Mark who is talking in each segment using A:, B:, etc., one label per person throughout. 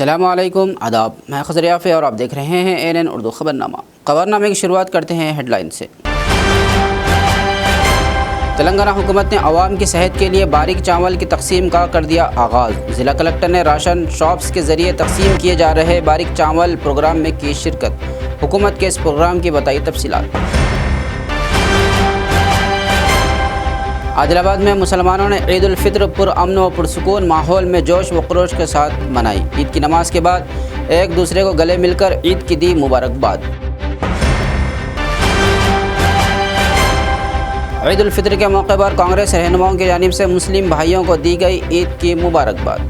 A: अस्सलामुअलैकुम आदाब, मैं खज़र याफ़े और आप देख रहे हैं ANN उर्दू ख़बरनामा। ख़बरनामे की शुरुआत करते हैं हेडलाइन से। तेलंगाना हुकूमत ने अवाम की सेहत के लिए बारीक चावल की तकसीम का कर दिया आगाज़। ज़िला कलेक्टर ने राशन शॉप्स के ज़रिए तकसीम किए जा रहे बारीक चावल प्रोग्राम में की शिरकत। हुकूमत के इस प्रोग्राम की बताई तफसीलात। आदिलाबाद में मुसलमानों ने ईद उल फित्र पुरअमन व पुरसुकून माहौल में जोश व खरोश के साथ मनाई। ईद की नमाज के बाद एक दूसरे को गले मिलकर ईद की दी मुबारकबाद। ईद उल फित्र के मौके पर कांग्रेस रहनुमाओं की जानिब से मुस्लिम भाइयों को दी गई ईद की मुबारकबाद।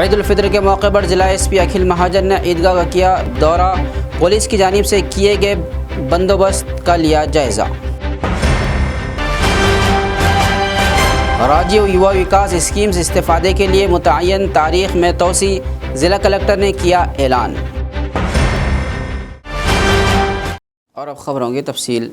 A: ईद उल फित्र के मौके पर जिला SP अखिल महाजन ने ईदगाह का किया दौरा। पुलिस की जानिब से किए गए बंदोबस्त का लिया जायजा। राज्य युवा विकास स्कीम्स इस्तेफादे के लिए मुतय्यन तारीख में तोसी, ज़िला कलेक्टर ने किया ऐलान। और अब खबरों की तफसील।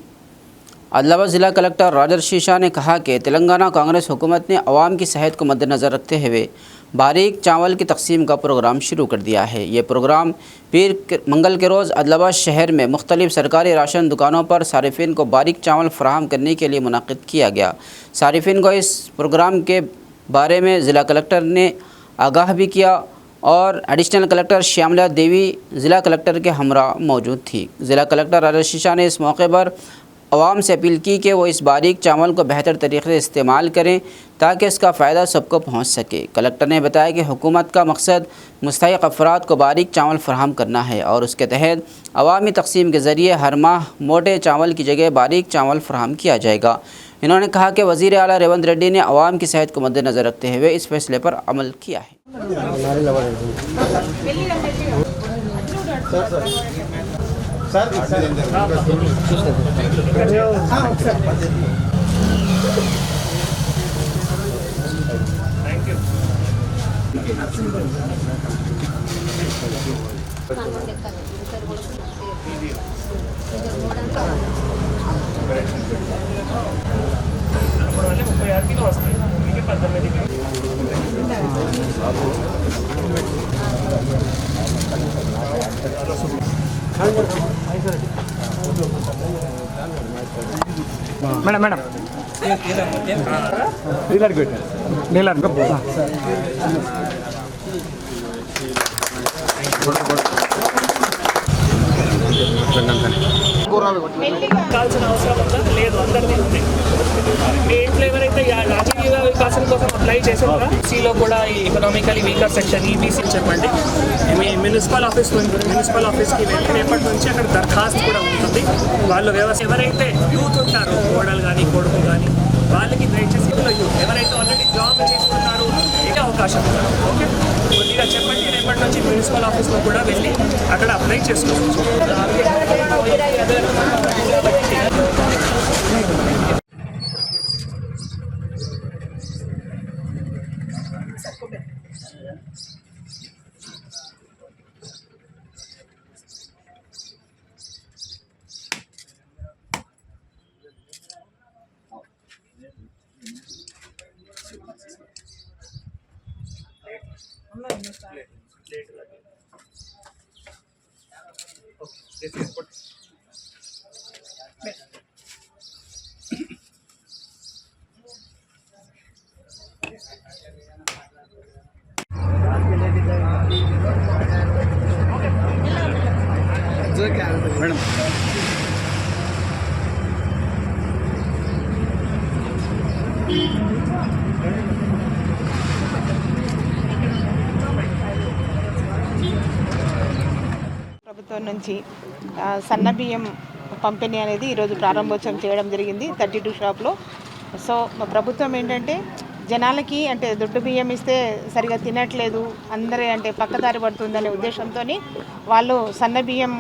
A: आदिलाबाद ज़िला कलेक्टर राजर्षि शाह ने कहा कि तेलंगाना कांग्रेस हुकूमत ने अवाम की सेहत को मद्देनज़र रखते हुए बारीक चावल की तकसीम का प्रोग्राम शुरू कर दिया है। ये प्रोग्राम मंगल के रोज़ आदिलाबाद शहर में मुख्तलिफ़ सरकारी राशन दुकानों पर सारिफिन को बारीक चावल फराहम करने के लिए मुनक़्क़िद किया गया। सारिफिन को इस प्रोग्राम के बारे में ज़िला कलेक्टर ने आगाह भी किया और एडिशनल कलेक्टर श्यामला देवी ज़िला कलेक्टर के हमरा मौजूद थी। ज़िला कलेक्टर राजर्षि शाह ने इस मौके पर अवाम से अपील की कि वो इस बारीक चावल को बेहतर तरीके से इस्तेमाल करें ताकि इसका फ़ायदा सबको पहुंच सके। कलेक्टर ने बताया कि हुकूमत का मकसद मुस्तहिक़ अफराद को बारीक चावल फराहम करना है और उसके तहत अवामी तकसीम के ज़रिए हर माह मोटे चावल की जगह बारीक चावल फराहम किया जाएगा। इन्होंने कहा कि वज़ीर आला रेवंत रेड्डी ने अवाम की सेहत को मद्देनज़र रखते हुए इस फैसले पर अमल किया है।
B: Madam madam dealer good dealer
C: కావాల్సిన అవసరం ఉందా లేదు అందరినీ ఉంది. మెయిన్ ఫ్లేవర్ అయితే రాజకీయ యువ వికాసం కోసం అప్లై చేసారా? సిలో కూడా ఈ ఎకనామికలీ వీకర్ సెక్షన్ EBC చెప్పండి. మీ మున్సిపల్ ఆఫీస్కి వెళ్ళి రేపటి నుంచి అక్కడ దరఖాస్తు కూడా ఉంటుంది. వాళ్ళు ఎవరైతే యూత్ ఉంటారో కోడలు కానీ కొడుకు కానీ వాళ్ళకి దయచేసి ఎవరైతే ఆల్రెడీ జాబ్ చేసుకున్నారో ఇదే అవకాశం ఉంటుంది. ఓకే, కొద్దిగా చెప్పండి. రేపటి నుంచి మున్సిపల్ ఆఫీస్లో కూడా వెళ్ళి అక్కడ అప్లై చేసుకోవచ్చు.
B: మేడం
D: ప్రభుత్వం నుంచి సన్న బియ్యం పంపిణీ అనేది ఈరోజు ప్రారంభోత్సవం చేయడం జరిగింది 32 షాప్లో. సో మా ప్రభుత్వం ఏంటంటే జనాలకి అంటే దొడ్డు బియ్యం ఇస్తే సరిగా తినట్లేదు, అందరే అంటే పక్కదారి పడుతుందనే ఉద్దేశంతో వాళ్ళు సన్న బియ్యం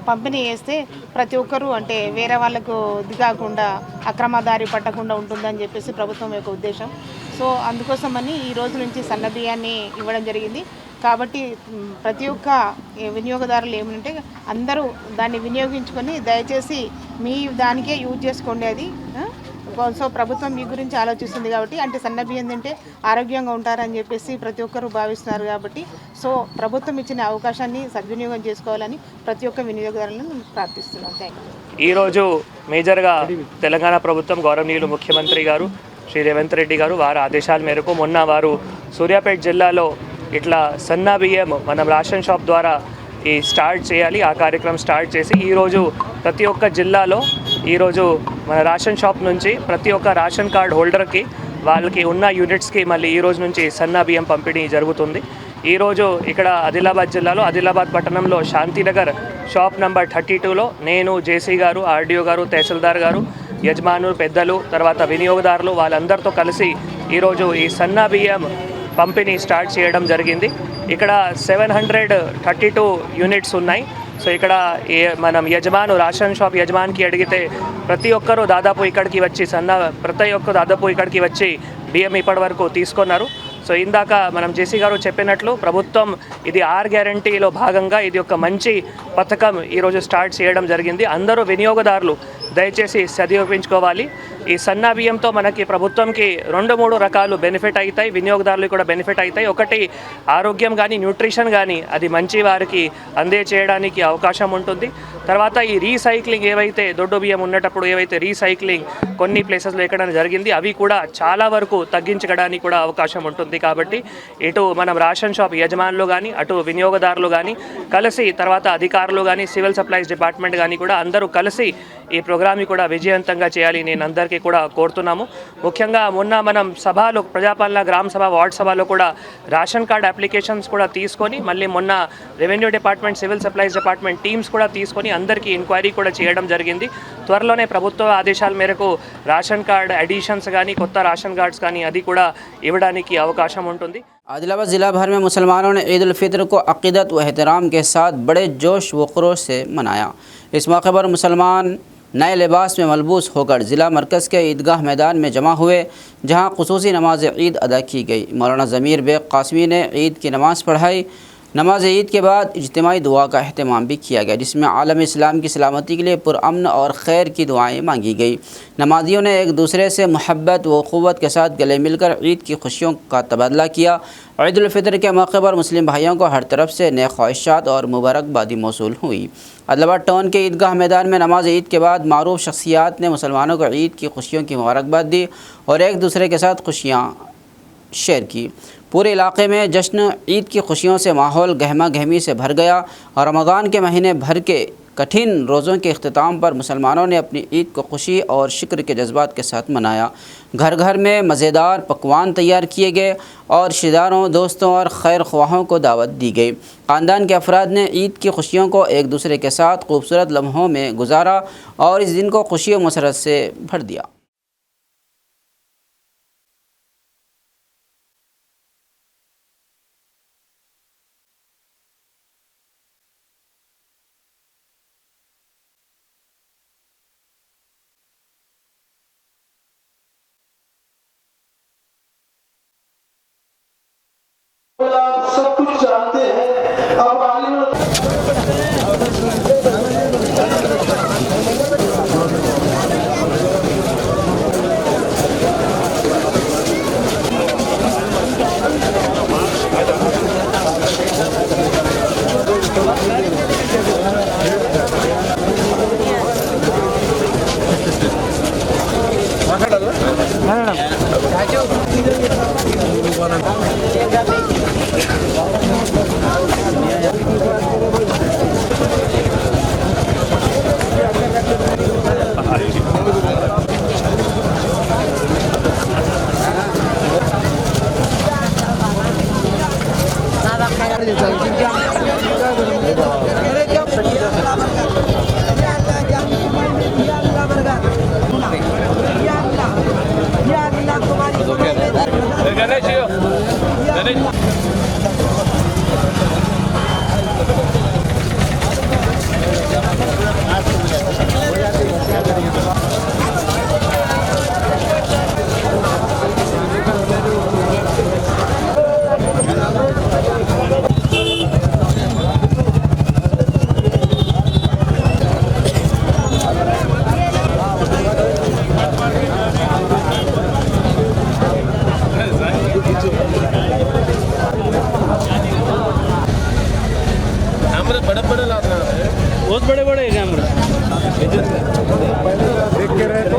D: పంపిణీ చేస్తే ప్రతి ఒక్కరూ అంటే వేరే వాళ్ళకు దిగాకుండా అక్రమదారి పట్టకుండా ఉంటుందని చెప్పేసి ప్రభుత్వం యొక్క ఉద్దేశం. సో అందుకోసమని ఈ రోజు నుంచి సన్న బియ్యాన్ని ఇవ్వడం జరిగింది. కాబట్టి ప్రతి ఒక్క వినియోగదారులు ఏమంటే అందరూ దాన్ని వినియోగించుకొని దయచేసి మీ దానికే యూజ్ చేసుకోండి. అది సో ప్రభుత్వం మీ గురించి ఆలోచిస్తుంది కాబట్టి, అంటే సన్న బియ్యం తింటే ఆరోగ్యంగా ఉంటారని చెప్పేసి ప్రతి ఒక్కరు భావిస్తున్నారు కాబట్టి, సో ప్రభుత్వం ఇచ్చిన అవకాశాన్ని సద్వినియోగం చేసుకోవాలని ప్రతి ఒక్క వినియోగదారులను ప్రార్థిస్తున్నాం. Thank you.
E: ఈరోజు మేజర్గా తెలంగాణ ప్రభుత్వం గౌరవనీయులు ముఖ్యమంత్రి గారు శ్రీ రేవంత్ రెడ్డి గారు వారి ఆదేశాల మేరకు మొన్న వారు సూర్యాపేట జిల్లాలో ఇట్లా సన్నా బియ్యం మనం రేషన్ షాప్ ద్వారా ఈ స్టార్ట్ చేయాలి, ఆ కార్యక్రమం స్టార్ట్ చేసి ఈరోజు ప్రతి ఒక్క జిల్లాలో ఈరోజు మన రేషన్ షాప్ నుంచి ప్రతి ఒక్క రేషన్ కార్డ్ హోల్డర్కి వాళ్ళకి ఉన్న యూనిట్స్కి మళ్ళీ ఈ రోజు నుంచి సన్నా బియ్యం పంపిణీ జరుగుతుంది. ఈరోజు ఇక్కడ ఆదిలాబాద్ జిల్లాలో ఆదిలాబాద్ పట్టణంలో శాంతినగర్ షాప్ నెంబర్ 32లో నేను జేసీ గారు, ఆర్డీఓ గారు, తహసీల్దార్ గారు, యజమానులు, పెద్దలు, తర్వాత వినియోగదారులు వాళ్ళందరితో కలిసి ఈరోజు ఈ సన్నా బియ్యం పంపిణీ స్టార్ట్ చేయడం జరిగింది. ఇక్కడ 732 యూనిట్స్ ఉన్నాయి. సో ఇక్కడ మనం రేషన్ షాప్ యజమానికి అడిగితే ప్రతి ఒక్కరూ దాదాపు ఇక్కడికి వచ్చి బియ్యం ఇప్పటి వరకు తీసుకున్నారు. సో ఇందాక మనం జేసీ గారు చెప్పినట్లు ప్రభుత్వం ఇది 6 గ్యారంటీలో భాగంగా ఇది ఒక మంచి పథకం ఈరోజు స్టార్ట్ చేయడం జరిగింది. అందరూ వినియోగదారులు దయచేసి సద్వినియోగించుకోవాలి. ఈ సన్నా బియ్యంతో మనకి ప్రభుత్వంకి 2-3 రకాలు బెనిఫిట్ అవుతాయి, వినియోగదారులకు కూడా బెనిఫిట్ అవుతాయి. ఒకటి ఆరోగ్యం కానీ న్యూట్రిషన్ కానీ అది మంచి వారికి చేయడానికి అవకాశం ఉంటుంది. తర్వాత ఈ రీసైక్లింగ్ ఏవైతే దొడ్డు బియ్యం ఉన్నప్పుడు ఏవైతే రీసైక్లింగ్ కొన్ని ప్లేసెస్లో ఎక్కడైనా జరిగింది అవి కూడా చాలా వరకు తగ్గించడానికి కూడా అవకాశం ఉంటుంది. కాబట్టి ఇటు మనం రేషన్ షాప్ యజమానులు కానీ అటు వినియోగదారులు కానీ కలిసి తర్వాత అధికారులు కానీ సివిల్ సప్లైస్ డిపార్ట్మెంట్ కానీ కూడా అందరూ కలిసి ఈ ప్రోగ్రామ్ని కూడా విజయవంతంగా చేయాలి నేను అందరికీ కూడా కోరుతున్నాము. ముఖ్యంగా మొన్న మనం సభలో ప్రజాపాలన గ్రామ సభ వార్డ్ సభలో కూడా రేషన్ కార్డ్ అప్లికేషన్స్ కూడా తీసుకొని మళ్ళీ మొన్న revenue department civil supplies department teams కూడా తీసుకొని అందరికీ ఎంక్వైరీ కూడా చేయడం జరిగింది. త్వరలోనే ప్రభుత్వ ఆదేశాల మేరకు రేషన్ కార్డ్ ఎడిషన్స్ కానీ కొత్త రేషన్ కార్డ్స్ కానీ అది కూడా ఇవ్వడానికి అవకాశం ఉంటుంది.
A: आदिलाबाद ज़िला भर में मुसलमानों ने ईद उल फितर को अक़ीदत व एहतराम के साथ बड़े जोश व खरोश से मनाया। इस मौके पर मुसलमान नए लिबास में मलबूस होकर ज़िला मरकज़ के ईदगाह मैदान में जमा हुए, जहां ख़ुसूसी नमाज ईद अदा की गई। मौलाना ज़मीर बेग कासमी ने ईद की नमाज़ पढ़ाई। नमाज ईद के बाद इज्तिमाई दुआ का अहतमाम भी किया गया, जिसमें आलम इस्लाम की सलामती के लिए पुरअमन और खैर की दुआएं मांगी गई। नमाजियों ने एक दूसरे से मोहब्बत व क़ुव्वत के साथ गले मिलकर ईद की खुशियों का तबादला किया। ईद उल फितर के मौके पर मुस्लिम भाइयों को हर तरफ से नेक ख्वाहिशात और मुबारकबादी मौसूल हुई। आदिलाबाद टाउन के ईदगाह मैदान में नमाज ईद के बाद मारूफ शख्सियात ने मुसलमानों को ईद की खुशियों की मुबारकबाद दी और एक दूसरे के साथ खुशियाँ शेयर की। पूरे इलाके में जश्न ईद की खुशियों से माहौल गहमा गहमी से भर गया और रमज़ान के महीने भर के कठिन रोज़ों के अख्तिताम पर मुसलमानों ने अपनी ईद को खुशी और शुक्र के जज्बात के साथ मनाया। घर घर में मज़ेदार पकवान तैयार किए गए और रिश्तेदारों, दोस्तों और खैर ख्वाहों को दावत दी गई। ख़ानदान के अफराद ने ईद की खुशियों को एक दूसरे के साथ खूबसूरत लम्हों में गुजारा और इस दिन को खुशी और मसरत से भर दिया।
F: सब कुछ जानते हैं। अब कैमरे बड़े बड़े ला रहे हैं,
G: बहुत बड़े बड़े कैमरा।
B: देख के रहे तो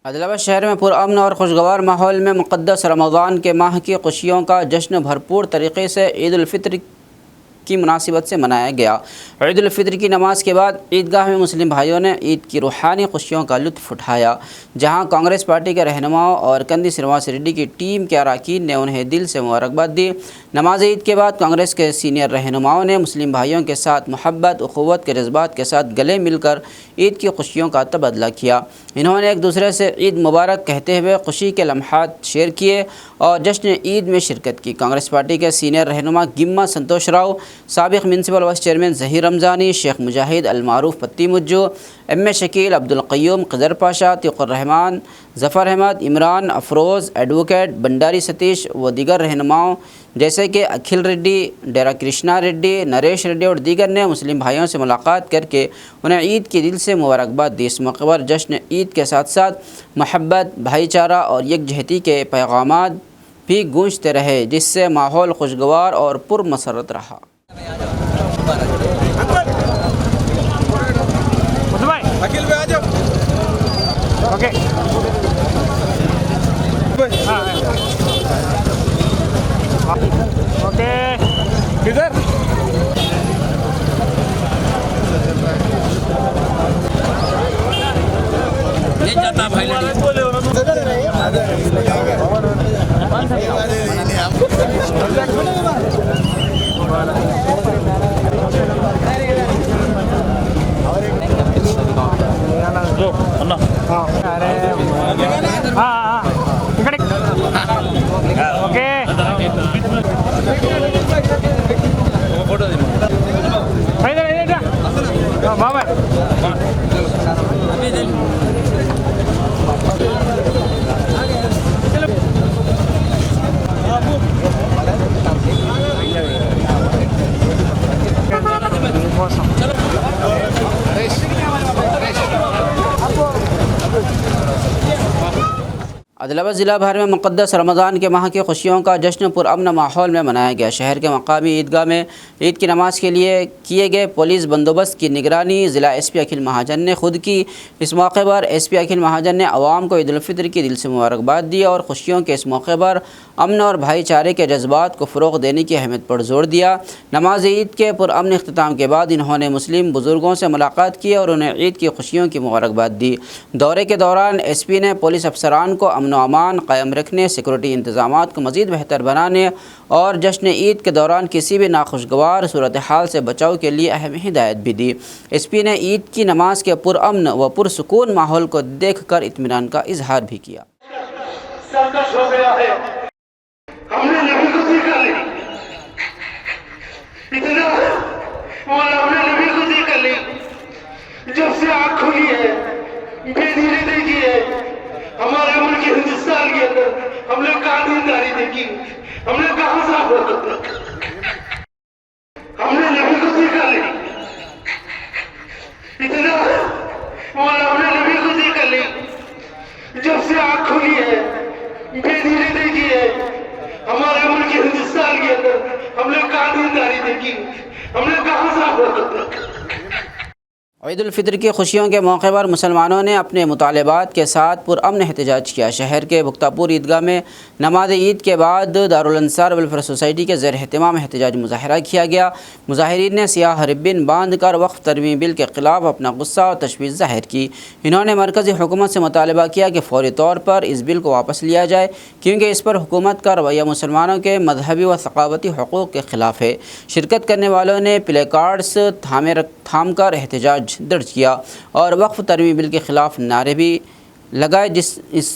A: आदिलाबाद शहर में पुरअमन और खुशगवार माहौल में मुक़द्दस रमज़ान के माह की खुशियों का जश्न भरपूर तरीक़े से ईद उल फित्र की मुनासिबत से मनाया गया। ईद उल फित्र की नमाज के बाद ईदगाह में मुस्लिम भाइयों ने ईद की रूहानी खुशियों का लुत्फ़ उठाया, जहां कांग्रेस पार्टी के रहनुमाओं और कंदी श्रीनिवास रेड्डी की टीम के अरकान ने उन्हें दिल से मुबारकबाद दी। नमाज ईद के बाद कांग्रेस के सीनियर रहनुमाओं ने मुस्लिम भाइयों के साथ मोहब्बत उख़ुव्वत के जज्बात के साथ गले मिलकर ईद की खुशियों का तबादला किया। इन्होंने एक दूसरे से ईद मुबारक कहते हुए खुशी के लम्हात शेयर किए और जश्न ईद में शिरकत की। कांग्रेस पार्टी के सीनियर रहनुमा गिम्मा संतोष राव, साबिक़ municipal vice chairman Zaheer Ramzani, Sheikh Mujahid अलमारूफ Patti Mujjo, M A Shakeel, Abdul Qayyum, Qadar Pasha, Tiqur Rahman, Zafar Ahmed, Imran, Afroz, advocate Bhandari Satish व दीगर रहनुमाओं जैसे कि अखिल रेड्डी, डेरा कृष्णा रेड्डी, नरेश रेड्डी और दीगर ने मुस्लिम भाइयों से मुलाकात करके उन्हें ईद की दिल से मुबारकबाद दी। इस मौके पर जश्न ईद के साथ साथ मोहब्बत, भाईचारा और यकजहती के पैगामात भी गूंजते रहे, जिससे माहौल खुशगवार और पुरमसरत रहा।
B: अखिल भाई आ जाओ। ओके ओके किधर
G: ये जाता भाई
B: इकडे ओके बाबा
A: आदिलाबाद ज़िला भर में मुक़द्दस रमज़ान के माह की खुशियों का जश्न पुरअमन माहौल में मनाया गया। शहर के मकामी ईदगाह में ईद की नमाज के लिए किए गए पुलिस बंदोबस्त की निगरानी ज़िला एसपी अखिल महाजन ने खुद की। इस मौके पर एसपी अखिल महाजन ने अवाम को ईद उल फित्र की दिल से मुबारकबाद दी और खुशियों के इस मौके पर अमन और भाईचारे के जज्बात को फ़रोग़ देने की अहमियत पर जोर दिया। नमाज ईद के पुरअमन इख्तिताम के बाद इन्होंने मुस्लिम बुज़ुर्गों से मुलाकात की और उन्हें ईद की खुशियों की मुबारकबाद दी। दौरे के दौरान एसपी ने पुलिस अफसरान को अमन व अमान कायम रखने, सिक्योरिटी इंतज़ामात को मज़ीद बेहतर बनाने और जश्न ईद के दौरान किसी भी नाखुशगवार सूरत हाल से बचाव के लिए अहम हिदायत भी दी। एसपी ने ईद की नमाज के पुरअमन व पुरसुकून माहौल को देख कर इत्मीनान का इजहार भी किया।
F: संकट हो गया है, हमने नबी को देखा ली, इतना हमने नबी को देखा ली, जब से आँख खुली है, बेधीरे देखी है, हमारे मुल्क हिंदुस्तान के अंदर हमने कानूनदारी देखी, हमने कहाँ साफ हमने नबी को देखा ली, इतना हमने नबी को देखा ली, जब से आँख खुली है, बेधीरे देखी है, हमारे मुल्क हिंदुस्तान के अंदर हमने कानूनदारी देखी, हमने कहाँ साफ
A: ईद उल फित्र की खुशियों के मौके पर मुसलमानों ने अपने मुतालबात के साथ पुरअमन एहतजाज किया। शहर के भुक्तापुर ईदगाह में नमाज ईद के बाद दारुल अंसार वेलफेयर सोसाइटी के ज़ेर एहतमाम एहतजाज मुजाहरा किया गया। मुजाहिरीन ने सियाह रिब्बिन बांध कर वक्फ तरमीम बिल के ख़िलाफ़ अपना गुस्सा और तशवीश ज़ाहिर की। इन्होंने मरकज़ी हुकूमत से मुतालबा किया कि फ़ौरी तौर पर इस बिल को वापस लिया जाए, क्योंकि इस पर हुकूमत का रवैया मुसलमानों के मजहबी व सक़ावती हुकूक़ के ख़िलाफ़ है। शिरकत करने वालों ने प्ले कार्ड्स थाम कर एहतजाज दर्ज किया और वक्फ तरमीम बिल के ख़िलाफ़ नारे भी लगाए, इस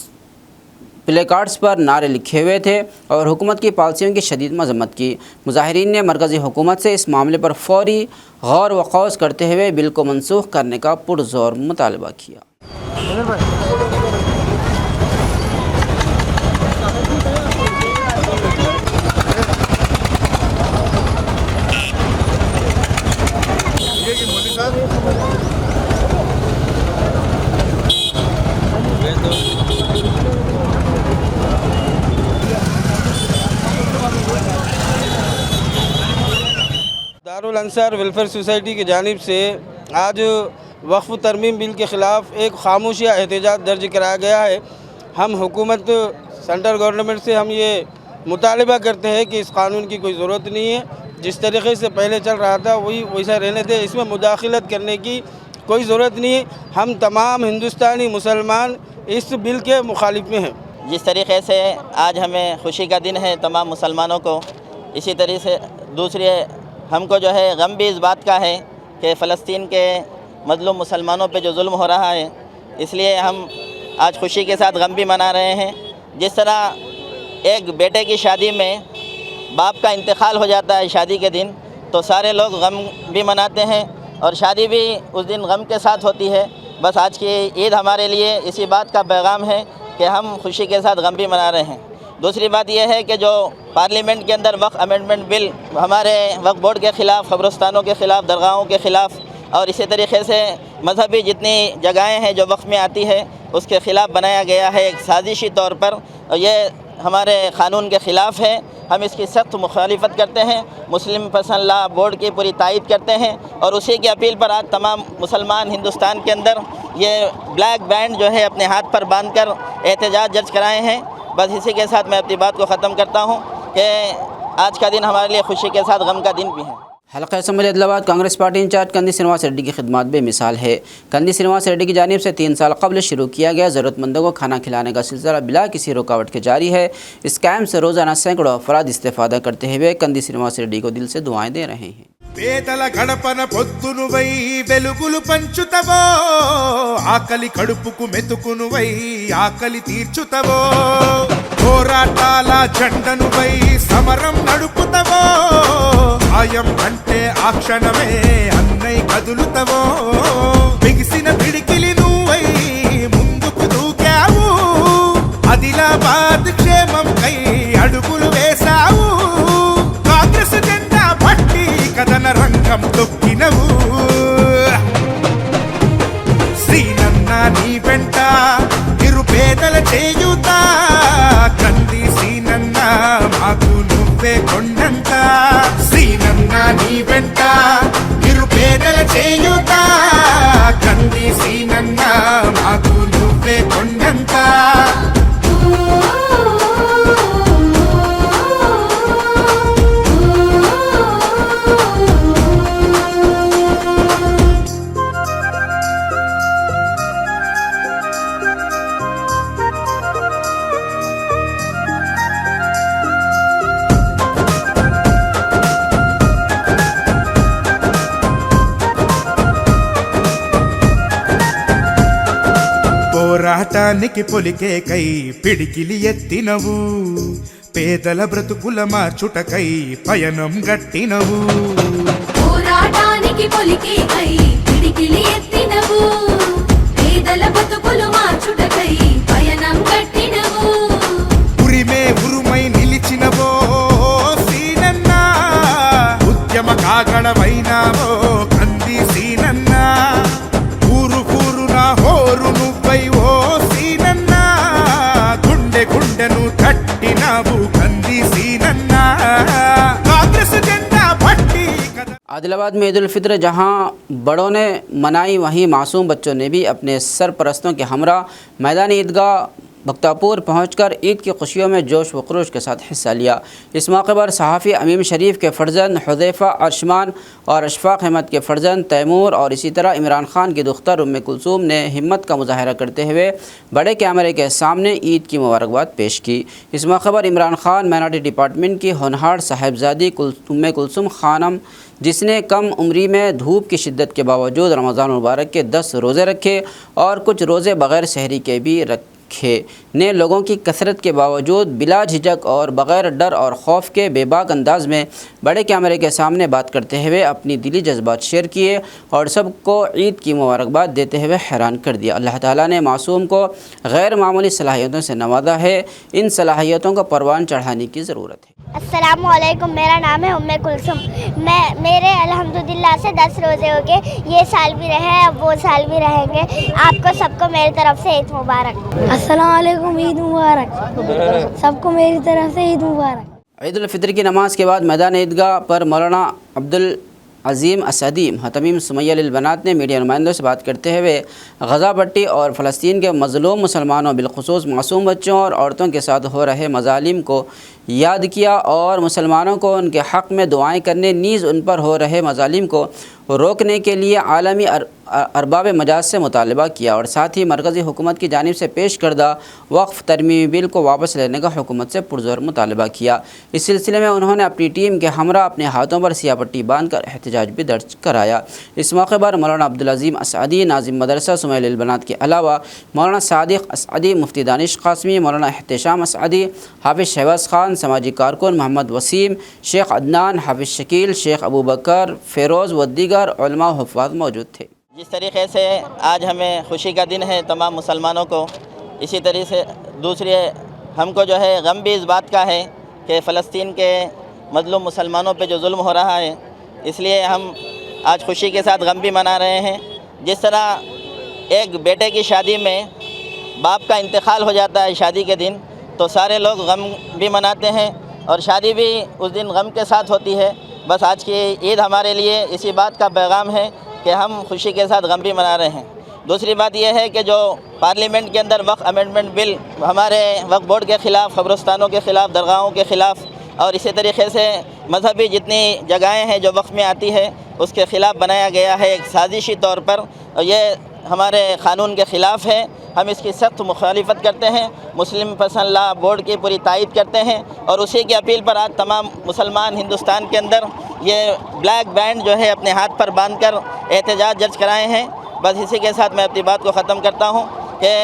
A: प्ले कार्ड्स पर नारे लिखे हुए थे और हुकूमत की पॉलिसियों की शदीद मजम्मत की। मुजाहिरीन ने मरकज़ी हुकूमत से इस मामले पर फ़ौरी गौर व ख़ौस करते हुए बिल को मनसूख करने का पुरज़ोर मुतालबा किया।
H: जमातुल अंसार वेलफेयर सोसाइटी की जानिब से आज वक्फ तरमीम बिल के ख़िलाफ़ एक खामोशी एहतजाज दर्ज कराया गया है। हम हुकूमत सेंट्रल गवर्नमेंट से हम ये मुतालबा करते हैं कि इस कानून की कोई ज़रूरत नहीं है, जिस तरीके से पहले चल रहा था वही वैसा रहने दे, इसमें मुदाखलत करने की कोई ज़रूरत नहीं है। हम तमाम हिंदुस्तानी मुसलमान इस बिल के मुखालिफ में हैं।
I: जिस तरीके से आज हमें खुशी का दिन है तमाम मुसलमानों को, इसी तरीके से दूसरी हमको जो है गम भी इस बात का है कि फ़लस्तीन के मज़लूम मुसलमानों पे जो जुल्म हो रहा है, इसलिए हम आज खुशी के साथ गम भी मना रहे हैं। जिस तरह एक बेटे की शादी में बाप का इंतकाल हो जाता है शादी के दिन, तो सारे लोग गम भी मनाते हैं और शादी भी उस दिन गम के साथ होती है। बस आज की ईद हमारे लिए इसी बात का पैगाम है कि हम खुशी के साथ गम भी मना रहे हैं। दूसरी बात यह है कि जो पार्लियामेंट के अंदर वक्फ अमेंडमेंट बिल हमारे वक्फ बोर्ड के ख़िलाफ़, कब्रस्तानों के ख़िलाफ़, दरगाहों के ख़िलाफ़ और इसी तरीके से मजहबी जितनी जगहें हैं जो वक्फ में आती है उसके ख़िलाफ़ बनाया गया है एक साजिशी तौर पर, और ये हमारे क़ानून के ख़िलाफ़ है। हम इसकी सख्त मुखालिफत करते हैं। मुस्लिम पर्सनल लॉ बोर्ड की पूरी तायद करते हैं और उसी की अपील पर आज तमाम मुसलमान हिंदुस्तान के अंदर ये ब्लैक बैंड जो है अपने हाथ पर बांध कर एहतजाज दर्ज कराए हैं। बस इसी के साथ मैं अपनी बात को ख़त्म करता हूँ कि आज का दिन हमारे लिए खुशी के साथ गम का दिन भी है।
A: हल्का assembly Adilabad Congress party incharge Kandi Srinivas Reddy की खिदमत बेमिसाल है। कंदी श्रीनिवास रेड्डी की जानिब से 3 साल कबल शुरू किया गया ज़रूरतमंदों को खाना खिलाने का सिलसिला बिला किसी रुकावट के जारी है। इस कैंप से रोज़ाना सैकड़ों अफराद इस्तेफादा करते हुए कंदी श्रीनिवास रेड्डी को दिल से दुआएं दे रहे हैं।
B: పేదల గడపన పొద్దునువై వెలుగులు పంచుతవో, ఆకలి కడుపుకు మెతుకునువై ఆకలి తీర్చుతవో, పోరాటాల జెండనువై సమరం నడుపుతవో, ఆయం అంటే ఆ క్షణమే అన్నై కదులుతవో, బిగిసిన పిడికిలి నువ్వై ముందుకు దూకావు, ఆదిలాబాద్ క్షేమంకై అడుగులు వేశావు, కాంగ్రెస్ జెండా పట్టి కదన రంగం తొక్కినవు, శ్రీనన్న నీ వెంట నిరుపేదల చేయుతా, కంది శ్రీనన్న మాకు నువ్వే కొండంత, శ్రీనన్న నీ వెంట నిరుపేదల చేయుతా, కంది శ్రీనన్న మాకు నువ్వే కొండంత. పోరాటానికి పొలికేకై పిడికిలి ఎత్తినవు, పేదల బ్రతుకుల మార్చుటకై పయనం గట్టినవు,
J: పోరాటానికి పొలికేకై పిడికిలి ఎత్తినవు, పేదల బ్రతుకులు మార్చుటకై పయనం గట్టినవు,
B: ఉరిమే ఉరుమై నిలిచినవో సీనన్న, ఉద్యమ కాగడవైనావో కంది సీనన్న, ఊరు ఊరున హోరు నువ్వై ఓ సీనన్న, గుండె గుండెను తట్టినావు కంది సీనన్న, కాంగ్రెస్ జెండా పట్టి.
A: आदिलाबाद में ईद उल फित्र जहां बड़ों ने मनाई, वहीं मासूम बच्चों ने भी अपने सरपरस्तों के हमरा मैदान ईदगाह बख्तापुर पहुंचकर ईद की खुशियों में जोश व खरोश के साथ हिस्सा लिया। इस मौके पर सहाफ़ी अमीम शरीफ के फ़र्जंद हुज़ैफ़ा अर्शमान और अशफ़ाक़ अहमद के फ़र्जंद तैमूर और इसी तरह इमरान ख़ान की दुख्तर उम्मे कुलसूम ने हिम्मत का मुज़ाहरा करते हुए बड़े कैमरे के सामने ईद की मुबारकबाद पेश की। इस मौके पर इमरान ख़ान माइनॉरिटी डिपार्टमेंट की होनहार साहिबजादी उम्मे कुलसूम खानम, जिसने कम उम्री में धूप की शिद्दत के बावजूद रमज़ान मुबारक के 10 रोज़े रखे और कुछ रोज़े बग़ैर सहरी के भी रखे ने लोगों की कसरत के बावजूद बिला झिझक और बग़ैर डर और खौफ के बेबाक अंदाज में बड़े कैमरे के सामने बात करते हुए अपनी दिली जज्बात शेयर किए और सबको ईद की मुबारकबाद देते हुए हैरान कर दिया। अल्लाह ताला ने मासूम को गैर मामूली सलाहियतों से नवाजा है, इन सलाहियतों को परवान चढ़ाने की ज़रूरत है।
K: अस्सलामुअलैकुम, मेरा नाम है उम्मे कुलसुम। मेरे अल्हम्दुलिल्लाह से 10 रोज़े हो गए, ये साल भी रहे, अब वो साल भी रहेंगे। आपको सबको मेरी तरफ से ईद मुबारक।
L: अस्सलामुअलैकुम, ईद मुबारक सबको मेरी तरफ से, ईद मुबारक।
A: ईद उल फित्र की नमाज के बाद मैदान ईदगाह पर मौलाना अब्दुल अजीम असदी हतमीम सुमैया लिल बनात ने मीडिया नुमाइंदों से बात करते हुए गज़ा पट्टी और फ़लस्तीन के मज़लूम मुसलमानों बिलखुसूस मासूम बच्चों और औरतों के साथ हो रहे मज़ालिम को याद किया और मुसलमानों को उनके हक़ में दुआएं करने नीज़ उन पर हो रहे मज़ालिम को रोकने के लिए आलमी अरबाब मजाज से मुतालबा किया और साथ ही मरकज़ी हुकूमत की जानिब से पेश करदा वक्फ़ तरमीमी बिल को वापस लेने का हुकूमत से पुरज़ोर मुतालबा किया। इस सिलसिले में उन्होंने अपनी टीम के हमरा अपने हाथों पर सियाह पट्टी बांध कर एहतजाज भी दर्ज कराया। इस मौके पर मौलाना अब्दुल अज़ीम असदी नाज़िम मदरसा सुमैया लिल बनात के अलावा मौलाना सादिक असदी, मुफ्ती दानिश कासमी, मौलाना एहतशाम असदी, हाफिज़ शहबाज खान, समाजी कारकुन मोहम्मद वसीम, शेख अदनान, हाफिज़ शकील, शेख अबू बकर, फ़ेरोज़ व दीगर उलमा हुफ़ाज़ मौजूद थे।
I: जिस तरीके से आज हमें खुशी का दिन है तमाम मुसलमानों को, इसी तरीके से दूसरी हमको जो है गम भी इस बात का है कि फ़लस्तीन के मज़लूम मुसलमानों पे जो जुल्म हो रहा है, इसलिए हम आज खुशी के साथ गम भी मना रहे हैं। जिस तरह एक बेटे की शादी में बाप का इंतकाल हो जाता है शादी के दिन, तो सारे लोग गम भी मनाते हैं और शादी भी उस दिन गम के साथ होती है। बस आज की ईद हमारे लिए इसी बात का पैगाम है कि हम खुशी के साथ गम भी मना रहे हैं। दूसरी बात यह है कि जो पार्लियामेंट के अंदर वक्फ अमेंडमेंट बिल हमारे वक्फ बोर्ड के ख़िलाफ़, क़ब्रिस्तानों के ख़िलाफ़, दरगाहों के ख़िलाफ़ और इसी तरीके से मजहबी जितनी जगहें हैं जो वक्फ में आती है उसके ख़िलाफ़ बनाया गया है एक साजिशी तौर पर, और ये हमारे क़ानून के ख़िलाफ़ है। हम इसकी सख्त मुखालिफत करते हैं। मुस्लिम पर्सनल लॉ बोर्ड की पूरी तायद करते हैं और उसी की अपील पर आज तमाम मुसलमान हिंदुस्तान के अंदर ये ब्लैक बैंड जो है अपने हाथ पर बांधकर एहतजाज दर्ज कराए हैं। बस इसी के साथ मैं अपनी बात को ख़त्म करता हूँ कि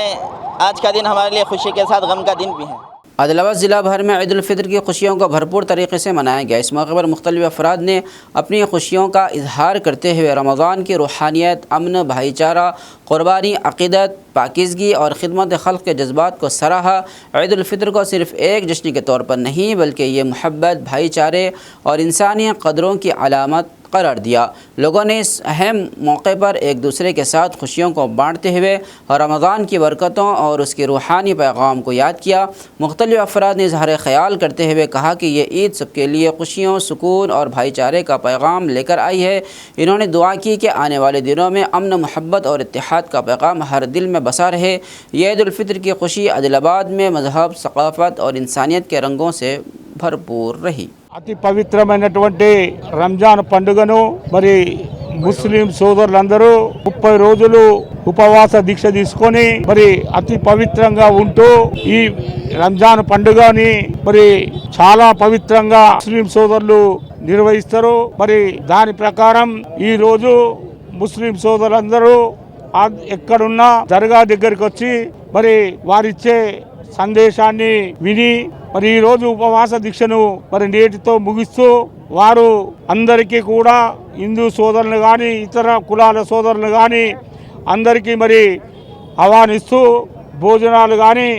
I: आज का दिन हमारे लिए खुशी के साथ गम का दिन भी है।
A: आदिलाबाद ज़िला भर में ईद उल फितर की खुशियों को भरपूर तरीके से मनाया गया। इस मौके पर मुख्तलिफ़ अफराद ने अपनी खुशियों का इजहार करते हुए रमज़ान की रूहानियत, अमन, भाईचारा, क़ुरबानी, अक़ीदत, पाकीज़गी और खिदमत खल्क़ के जज्बात को सराहा। ईद उल फितर को सिर्फ़ एक जश्न के तौर पर नहीं बल्कि ये मोहब्बत, भाईचारे और इंसानी क़दरों की अलामत करार दिया। लोगों ने इस अहम मौके पर एक दूसरे के साथ खुशियों को बांटते हुए रमज़ान की बरकतों और उसके रूहानी पैगाम को याद किया। मुख्तलिफ़ अफराद ने इज़हार ख़याल करते हुए कहा कि ये ईद सबके लिए खुशियों, सुकून और भाईचारे का पैगाम लेकर आई है। इन्होंने दुआ की कि आने वाले दिनों में अमन, मोहब्बत और इत्तेहाद का पैगाम हर दिल में बसा रहे। ये ईद उल फितर की खुशी आदिलाबाद में मज़हब, सक़ाफ़त और इंसानियत के रंगों से भरपूर रही।
M: అతి పవిత్రమైనటువంటి రంజాన్ పండుగను మరి ముస్లిం సోదరులందరూ 30 రోజులు ఉపవాస దీక్ష తీసుకొని మరి అతి పవిత్రంగా ఉంటూ ఈ రంజాన్ పండుగని మరి చాలా పవిత్రంగా ముస్లిం సోదరులు నిర్వహిస్తారు। మరి దాని ప్రకారం ఈ రోజు ముస్లిం సోదరులందరూ ఎక్కడున్నా దర్గా దగ్గరికి వచ్చి మరి వారిచ్చే సందేశాన్ని విని మరి ఈ రోజు ఉపవాస దీక్షను మరి నేటితో ముగిస్తూ వారు అందరికీ కూడా హిందూ సోదరులు కానీ ఇతర కులాల సోదరులు కానీ అందరికీ మరి ఆహ్వానిస్తూ భోజనాలు కానీ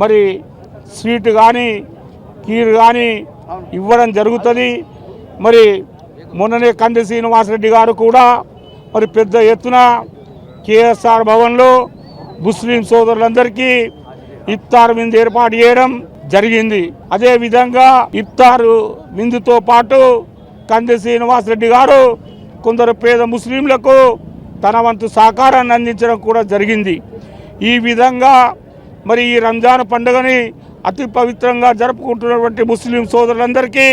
M: మరి స్వీట్ కానీ కీర్ కానీ ఇవ్వడం జరుగుతుంది। మరి మొన్ననే కంది శ్రీనివాసరెడ్డి గారు కూడా మరి పెద్ద ఎత్తున కేఎస్ఆర్ భవన్లో ముస్లిం సోదరులందరికీ ఇఫ్తార్ విందు ఏర్పాటు చేయడం జరిగింది। అదే విధంగా ఇఫ్తార్ విందుతో పాటు కంది శ్రీనివాసరెడ్డి గారు కొందరు పేద ముస్లింలకు తన వంతు సహకారాన్ని అందించడం కూడా జరిగింది। ఈ విధంగా మరి ఈ రంజాన్ పండుగని అతి పవిత్రంగా జరుపుకుంటున్నటువంటి ముస్లిం సోదరులందరికీ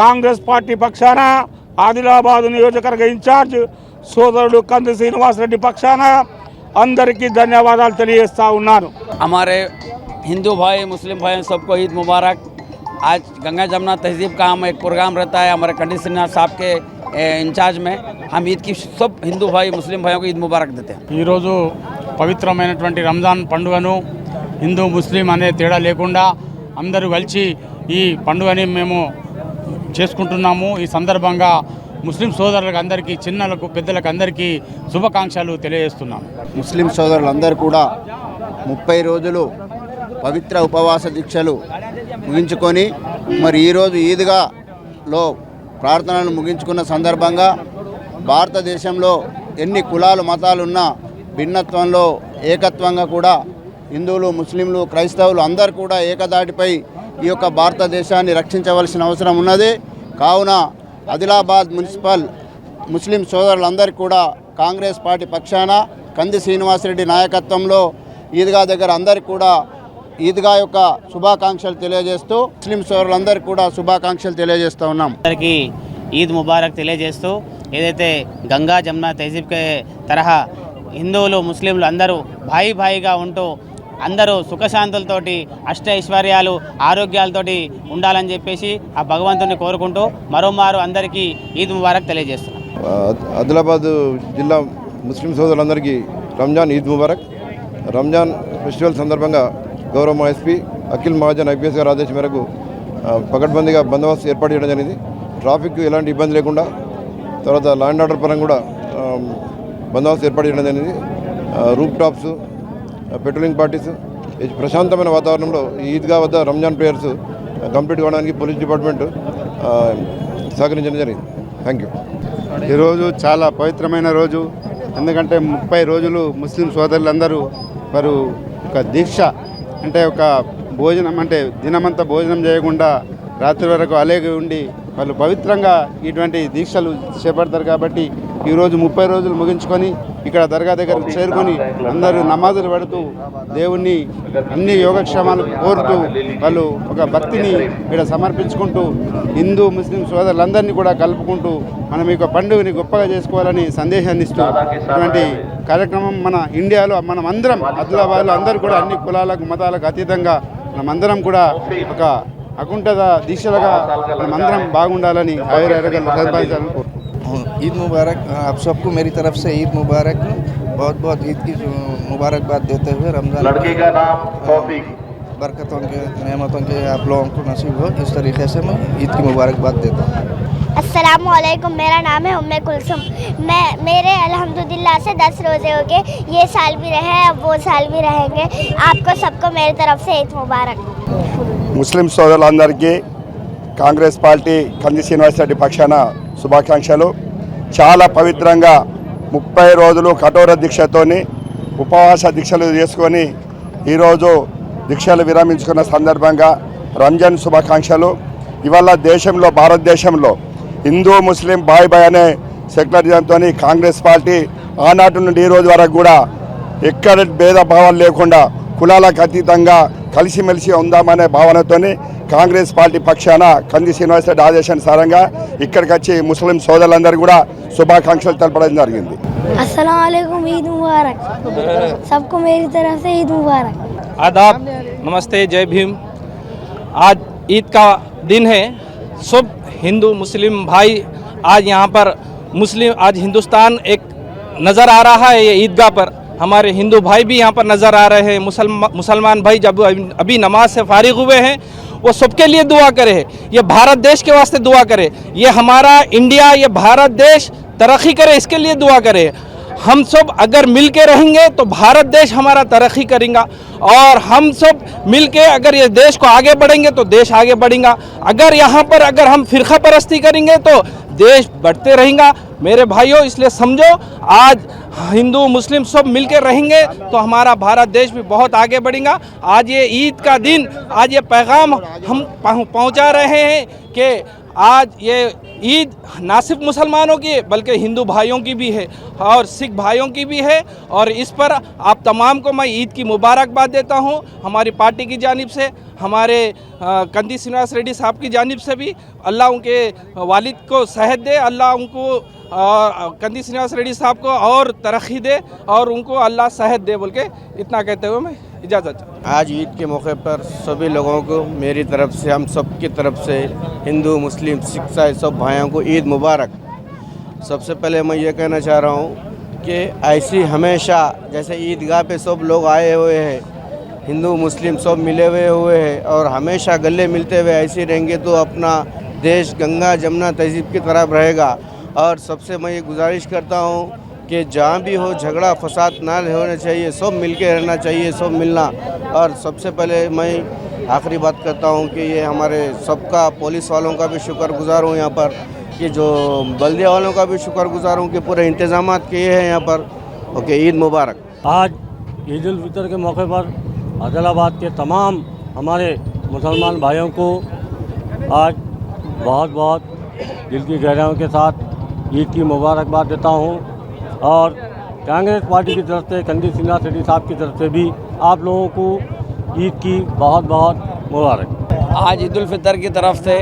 M: కాంగ్రెస్ పార్టీ పక్షాన ఆదిలాబాద్ నియోజకవర్గ ఇన్ఛార్జ్ సోదరుడు కంది శ్రీనివాసరెడ్డి పక్షాన అందరికీ ధన్యవాదాలు తెలియజేస్తా ఉన్నాను।
G: हमारे हिंदू भाई, मुस्लिम भाई सबको ईद मुबारक। आज गंगा जमुना तहजीब का हम एक प्रोग्राम रहता है हमारे कंडी श्रीनिवास साहब के इंचार्ज में। हम ईद की सब हिंदू भाई, मुस्लिम भाइयों को ईद मुबारक देते हैं।
M: ఈ రోజు పవిత్రమైనటువంటి రంజాన్ పండుగను హిందూ ముస్లిం అనే తేడా లేకుండా అందరూ కలిసి ఈ పండుగని మేము చేసుకుంటున్నాము। ఈ సందర్భంగా ముస్లిం సోదరులకు అందరికీ, చిన్నలకు పెద్దలకు అందరికీ శుభాకాంక్షలు తెలియజేస్తున్నాం।
N: ముస్లిం సోదరులందరూ కూడా 30 రోజులు పవిత్ర ఉపవాస దీక్షలు ముగించుకొని మరి ఈరోజు ఈద్గాలో ప్రార్థనలు ముగించుకున్న సందర్భంగా భారతదేశంలో ఎన్ని కులాలు మతాలు ఉన్నా భిన్నత్వంలో ఏకత్వంగా కూడా హిందువులు, ముస్లింలు, క్రైస్తవులు అందరూ కూడా ఏకదాటిపై ఈ యొక్క భారతదేశాన్ని రక్షించవలసిన అవసరం ఉన్నది। కావున ఆదిలాబాద్ మున్సిపల్ ముస్లిం సోదరులందరికీ కూడా కాంగ్రెస్ పార్టీ పక్షాన కంది శ్రీనివాసరెడ్డి నాయకత్వంలో ఈద్గా దగ్గర అందరికీ కూడా ఈద్గా యొక్క శుభాకాంక్షలు తెలియజేస్తూ ముస్లిం సోదరులందరికీ కూడా శుభాకాంక్షలు తెలియజేస్తూ ఉన్నాం.
O: అందరికీ ఈద్ ముబారక్ తెలియజేస్తూ ఏదైతే గంగా జమునా తహజీబ్ కే తరహా హిందువులు ముస్లింలు అందరూ భాయిగా ఉంటూ అందరూ సుఖశాంతులతోటి అష్టైశ్వర్యాలు ఆరోగ్యాలతోటి ఉండాలని చెప్పేసి ఆ భగవంతుని కోరుకుంటూ మరోమారు అందరికీ ఈద్ ముబారక్ తెలియజేస్తున్నాం.
P: ఆదిలాబాద్ జిల్లా ముస్లిం సోదరులందరికీ రంజాన్ ఈద్ ముబారక్. రంజాన్ ఫెస్టివల్ సందర్భంగా గౌరవ ఎస్పీ అఖిల్ మహాజన్ ఐపీఎస్ గారి ఆదేశం మేరకు పకడ్బందీగా బందోబస్తు ఏర్పాటు చేయడం జరిగింది. ట్రాఫిక్ ఎలాంటి ఇబ్బంది లేకుండా, తర్వాత లా అండ్ ఆర్డర్ పరంగా కూడా బందోబస్తు ఏర్పాటు చేయడం జరిగింది. రూప్ టాప్స్, పెట్రోలింగ్ పార్టీస్, ప్రశాంతమైన వాతావరణంలో ఈద్గా వద్ద రంజాన్ ప్రేయర్స్ కంప్లీట్ కావడానికి పోలీస్ డిపార్ట్మెంట్ సహకరించడం జరిగింది. Thank you.
Q: ఈరోజు చాలా పవిత్రమైన రోజు. ఎందుకంటే 30 రోజులు ముస్లిం సోదరులందరూ వారు ఒక దీక్ష అంటే ఒక భోజనం అంటే దినమంతా భోజనం చేయకుండా రాత్రి వరకు అలాగే ఉండి వాళ్ళు పవిత్రంగా ఇటువంటి దీక్షలు చేపడతారు. కాబట్టి ఈరోజు 30 రోజులు ముగించుకొని ఇక్కడ దర్గా దగ్గరకు చేరుకొని అందరూ నమాజులు పడుతూ దేవుణ్ణి అన్ని యోగక్షేమాలు కోరుతూ వాళ్ళు ఒక భక్తిని ఇక్కడ సమర్పించుకుంటూ హిందూ ముస్లిం సోదరులందరినీ కూడా కలుపుకుంటూ మనం ఈ పండుగని గొప్పగా చేసుకోవాలని సందేశాన్ని ఇస్తూ ఇటువంటి కార్యక్రమం మన ఇండియాలో మనం అందరం ఆదిలాబాద్లో అందరూ కూడా అన్ని కులాలకు మతాలకు అతీతంగా మనమందరం కూడా ఒక అకుంఠిత దీక్షలుగా మనమందరం బాగుండాలని ఆయురారోగ్యాలు సంపాదించాలని కోరుకుంటున్నాం.
R: ईद मुबारक आप सबको मेरी तरफ से ईद मुबारक. बहुत ईद की मुबारकबाद देते हुए रमज़ान लड़के का नाम तौफीक बरकतों के नेमतों के आप लोगों को नसीब हो, इस तरीके से मैं ईद की मुबारकबाद देता हूँ.
K: अस्सलामुअलैकुम, मेरा नाम है उम्मे कुलसुम. मेरे अल्हम्दुलिल्लाह से 10 रोज़े हो गए. ये साल भी रहे, अब वो साल भी रहेंगे. आपको सबको मेरी तरफ से ईद मुबारक.
M: ముస్లిం సోదరులందరికీ కాంగ్రెస్ పార్టీ కంది శ్రీనివాసరెడ్డి పక్షాన శుభాకాంక్షలు. చాలా పవిత్రంగా 30 రోజులు కఠోర దీక్షతోని ఉపవాస దీక్షలు చేసుకొని ఈరోజు దీక్షలు విరమించుకున్న సందర్భంగా రంజాన్ శుభాకాంక్షలు. ఇవాళ దేశంలో భారతదేశంలో హిందూ ముస్లిం బాయ్ అనే సెక్యులరిజంతో కాంగ్రెస్ పార్టీ ఆనాటి నుండి ఈ రోజు వరకు కూడా ఎక్కడ భేదభావాలు లేకుండా కులాలకు అతీతంగా కలిసిమెలిసి ఉందామనే భావనతోని కాంగ్రెస్ పార్టీ పక్షాన కంది శ్రీనివాసరెడ్డి ఆదేశానుసారంగా ఇక్కడికి వచ్చి ముస్లిం సోదరులందరూ కూడా శుభాకాంక్షలు తెలపడం జరిగింది.
L: अस्सलाम वालेकुम, ईद मुबारक. सबको मेरी तरफ से ईद मुबारक.
S: आदाब, नमस्ते, जय भीम. आज ईद का दिन है. सब हिंदू मुस्लिम भाई आज यहाँ पर आज हिंदुस्तान एक नज़र आ रहा है. ये ईदगाह पर हमारे हिंदू भाई भी यहाँ पर नज़र आ रहे हैं. मुसलमान भाई जब अभी नमाज से फारिग हुए हैं, वो सबके लिए दुआ करे. ये भारत देश के वास्ते दुआ करे. ये हमारा इंडिया, ये भारत देश तरक्की करे, इसके लिए दुआ करे. हम सब अगर मिल के रहेंगे तो भारत देश हमारा तरक्की करेगा. और हम सब मिल के अगर ये देश को आगे बढ़ेंगे तो देश आगे बढ़ेगा. अगर यहाँ पर अगर हम फिरका परस्ती करेंगे तो देश बढ़ते रहेगा. मेरे भाइयों, इसलिए समझो आज हिंदू मुस्लिम सब मिलकर रहेंगे तो हमारा भारत देश भी बहुत आगे बढ़ेगा. आज ये ईद का दिन, आज ये पैगाम हम पहुंचा रहे हैं कि आज ये ईद ना सिर्फ मुसलमानों की बल्कि हिंदू भाइयों की भी है और सिख भाइयों की भी है. और इस पर आप तमाम को मैं ईद की मुबारकबाद देता हूँ. हमारी पार्टी की जानिब से, हमारे कंदी श्रीनिवासरेड्डी साहब की जानिब से भी अल्लाह उनके वालिद को सेहत दे, अल्लाह उनको कंदी श्रीनिवासरेड्डी साहब को और तरक्की दे और उनको अल्लाह सेहत दे बोल के इतना कहते हुए मैं इजाज़त.
H: आज ईद के मौके पर सभी लोगों को मेरी तरफ से, हम सब की तरफ से, हिंदू मुस्लिम सिख ईसाई सब भाइयों को ईद मुबारक. सबसे पहले मैं ये कहना चाह रहा हूँ कि ऐसी हमेशा जैसे ईदगाह पे सब लोग आए हुए हैं, हिंदू मुस्लिम सब मिले हुए हैं और हमेशा गले मिलते हुए ऐसे रहेंगे तो अपना देश गंगा जमुना तहजीब की तरफ रहेगा. और सबसे मैं ये गुजारिश करता हूँ कि जहाँ भी हो झगड़ा फसाद ना होना चाहिए, सब मिल के रहना चाहिए, सब मिलना. और सबसे पहले मैं आखिरी बात करता हूँ कि ये हमारे सबका पुलिस वालों का भी शुक्रगुजार हूँ यहाँ पर, कि जो बल्दिया वालों का भी शुक्रगुजार हूँ कि पूरे इंतजामात किए हैं यहाँ पर. ओके, ईद मुबारक.
T: आज ईद उल फितर के मौके पर आदिलाबाद के तमाम हमारे मुसलमान भाइयों को आज बहुत दिल की गहराइयों के साथ ईद की मुबारकबाद देता हूँ और कांग्रेस पार्टी की तरफ से कंदी श्रीनिवास रेड्डी साहब की तरफ से भी आप लोगों को ईद की बहुत बहुत मुबारक।
G: आज ईद उल फितर की तरफ से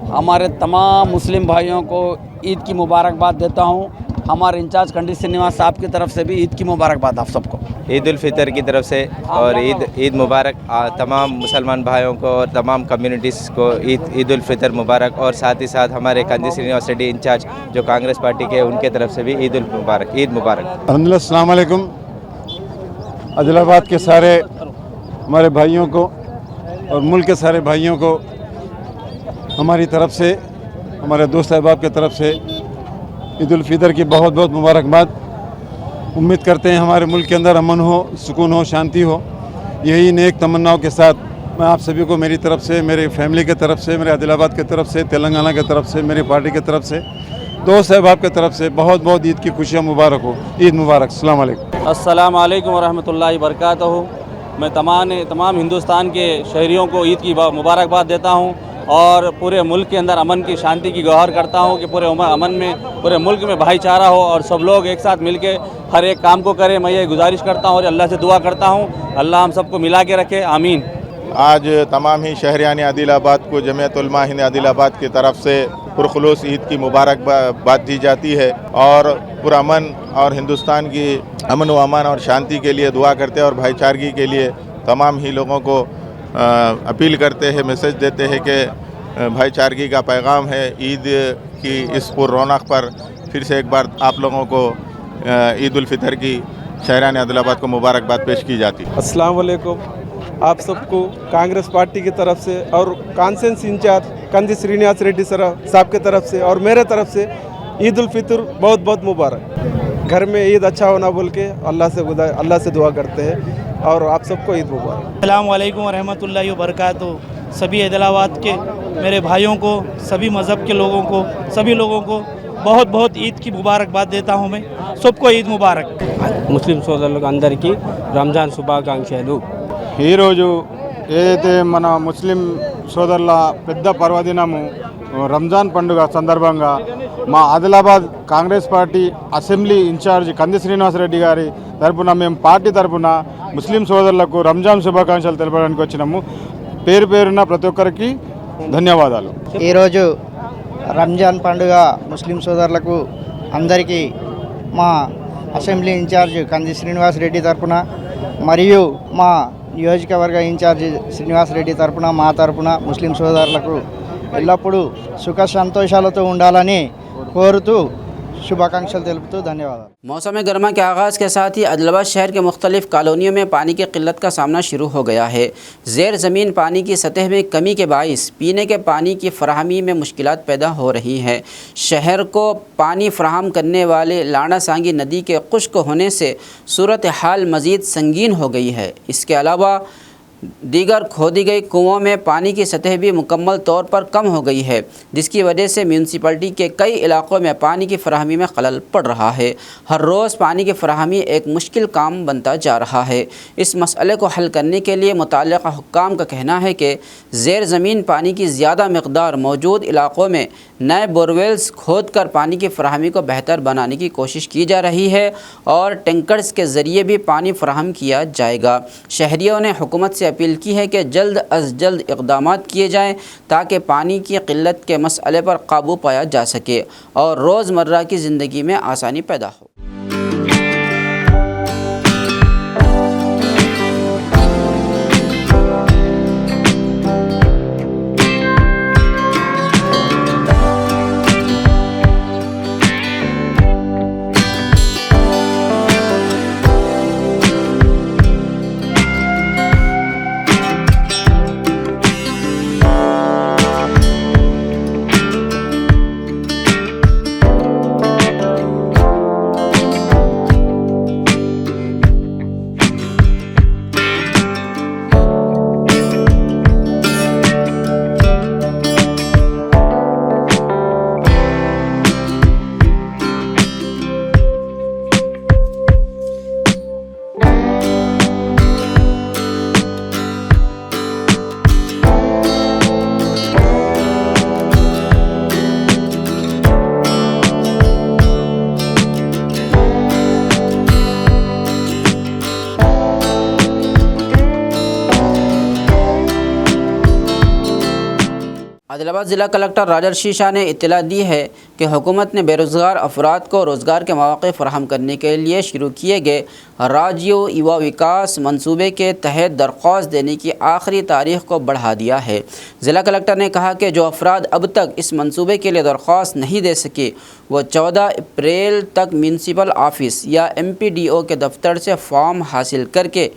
G: हमारे तमाम मुस्लिम भाइयों को ईद की मुबारकबाद देता हूँ। हमारे इंचार्ज कंदी श्रीनिवास साहब की तरफ से भी ईद की मुबारकबाद आप सबको।
U: ईद उल फितर की तरफ से और ईद मुबारक तमाम मुसलमान भाइयों को और तमाम कम्युनिटीज़ को ईद उल फितर मुबारक। और साथ ही साथ हमारे कंदी श्रीनिवास रेड्डी इंचार्ज जो कांग्रेस पार्टी के, उनके तरफ से भी ईद मुबारक।
Q: अल्हम्दुलिल्लाह, अस्सलाम वालेकुम। आदिलाबाद के सारे हमारे भाइयों को और मुल्क के सारे भाइयों को हमारी तरफ से, हमारे दोस्त अहबाब की तरफ से ईद उल फितर की बहुत बहुत मुबारकबाद। उम्मीद करते हैं हमारे मुल्क के अंदर अमन हो, सुकून हो, शांति हो। यही नेक तमन्नाओं के साथ मैं आप सभी को मेरी तरफ से, मेरी फैमिली की तरफ से, मेरे आदिलाबाद की तरफ से, तेलंगाना की तरफ से, मेरी पार्टी की तरफ से, दोस्त अहबाब की तरफ से बहुत बहुत ईद की खुशियाँ मुबारक हो। ईद मुबारक। अस्सलाम वालेकुम।
S: अस्सलाम वालेकुम व रहमतुल्लाहि व बरकातहू। मैं तमाम हिंदुस्तान के शहरियों को ईद की मुबारकबाद देता हूँ और पूरे मुल्क के अंदर अमन की, शांति की गुहार करता हूँ कि पूरे अमन में, पूरे मुल्क में भाईचारा हो और सब लोग एक साथ मिल के हर एक काम को करें। मैं ये गुजारिश करता हूँ और अल्लाह से दुआ करता हूँ अल्लाह हम सबको मिला के रखे, आमीन।
V: आज तमाम ही शहरियान आदिलाबाद को जमीयत उलमा हिंद आदिलाबाद की तरफ से पुरखुलूस ईद की मुबारकबाद दी जाती है और पुरअमन और हिंदुस्तान की अमन व अमान और शांति के लिए दुआ करते हैं और भाईचारगी के लिए तमाम ही लोगों को अपील करते हैं, मैसेज देते हैं कि भाईचारगी का पैगाम है। ईद की इस पुर रौनक पर फिर से एक बार आप लोगों को ईद उल फितर की शहरान आदिलाबाद को मुबारकबाद पेश की जाती है।
B: अस्सलाम वालेकुम। आप सबको कांग्रेस पार्टी की तरफ से और कॉन्सेंस इंचार्ज कंदी श्रीनिवास रेड्डी साहब की तरफ से और मेरे तरफ से ईद उल फितर बहुत बहुत मुबारक। घर में ईद अच्छा होना बोल के अल्लाह से दुआ करते हैं और आप सबको ईद मुबारक।
W: अस्सलाम वालेकुम व रहमतुल्लाहि व बरकातहू। सभी आदिलाबाद के मेरे भाइयों को, सभी मज़हब के लोगों को, सभी लोगों को बहुत बहुत ईद की मुबारकबाद देता हूँ। मैं सबको ईद मुबारक।
T: ముస్లిం సోదరులకు అందరికీ రంజాన్ శుభాకాంక్షలు।
Q: ఈరోజు ఏదైతే మన ముస్లిం సోదరుల పెద్ద పర్వదినము రంజాన్ పండుగ సందర్భంగా మా Adilabad Congress party assembly incharge Kandi Srinivas Reddy గారి తరపున మేము పార్టీ తరపున ముస్లిం సోదరులకు రంజాన్ శుభాకాంక్షలు తెలపడానికి వచ్చినాము। పేరు పేరున ప్రతి ఒక్కరికి ధన్యవాదాలు।
X: ఈరోజు రంజాన్ పండుగ ముస్లిం సోదరులకు అందరికీ మా అసెంబ్లీ ఇన్ఛార్జ్ కంది శ్రీనివాస్ రెడ్డి తరపున మరియు మా నియోజకవర్గ ఇన్ఛార్జ్ శ్రీనివాస్ రెడ్డి తరపున, మా తరపున ముస్లిం సోదరులకు ఎల్లప్పుడూ సుఖ సంతోషాలతో ఉండాలని కోరుతూ शुभाकांक्षल तेलुगु। धन्यवाद।
A: मौसम गर्मा के आगाज़ के साथ ही आदिलाबाद शहर के मुख्तलिफ कॉलोनियों में पानी की किल्लत का सामना शुरू हो गया है। ज़ेर ज़मीन पानी की सतह में कमी के बाइस पीने के पानी की फराहमी में मुश्किलात पैदा हो रही हैं। शहर को पानी फराहम करने वाले लाड़ा सांगी नदी के खुश्क होने से सूरत हाल मज़ीद संगीन हो गई है। इसके अलावा दीगर खोदी गई कुओं में पानी की सतह भी मुकम्मल तौर पर कम हो गई है, जिसकी वजह से म्यूनसिपलिटी के कई इलाक़ों में पानी की फराहमी में खलल पड़ रहा है। हर रोज़ पानी की फराहमी एक मुश्किल काम बनता जा रहा है। इस मसले को हल करने के लिए मुताल्लिक़ा हुक्काम का कहना है कि ज़ेर ज़मीन पानी की ज़्यादा मकदार मौजूद इलाक़ों में नए बोरवेल्स खोद कर पानी की फराहमी को बेहतर बनाने की कोशिश की जा रही है और टैंकर्स के ज़रिए भी पानी फराहम किया जाएगा। शहरियों ने हुकूमत से अपील की है कि जल्द अज जल्द इक़दामात किए जाएं ताकि पानी की किल्लत के मसले पर काबू पाया जा सके और रोज़मर्रा की ज़िंदगी में आसानी पैदा हो। आदिलाबाद ज़िला कलेक्टर राजर्षि शाह ने इत्तला दी है कि हुकूमत ने बेरोज़गार अफराद को रोज़गार के मौक़े फ़राहम करने के लिए शुरू किए गए राज्य युवा विकास मंसूबे के तहत दरख्वास्त देने की आखिरी तारीख को बढ़ा दिया है। ज़िला कलेक्टर ने कहा कि जो अफराद अब तक इस मंसूबे के लिए दरख्वास्त नहीं दे सके वो 14 अप्रैल तक म्यूनसिपल ऑफिस या MPDO के दफ्तर से फॉर्म हासिल करके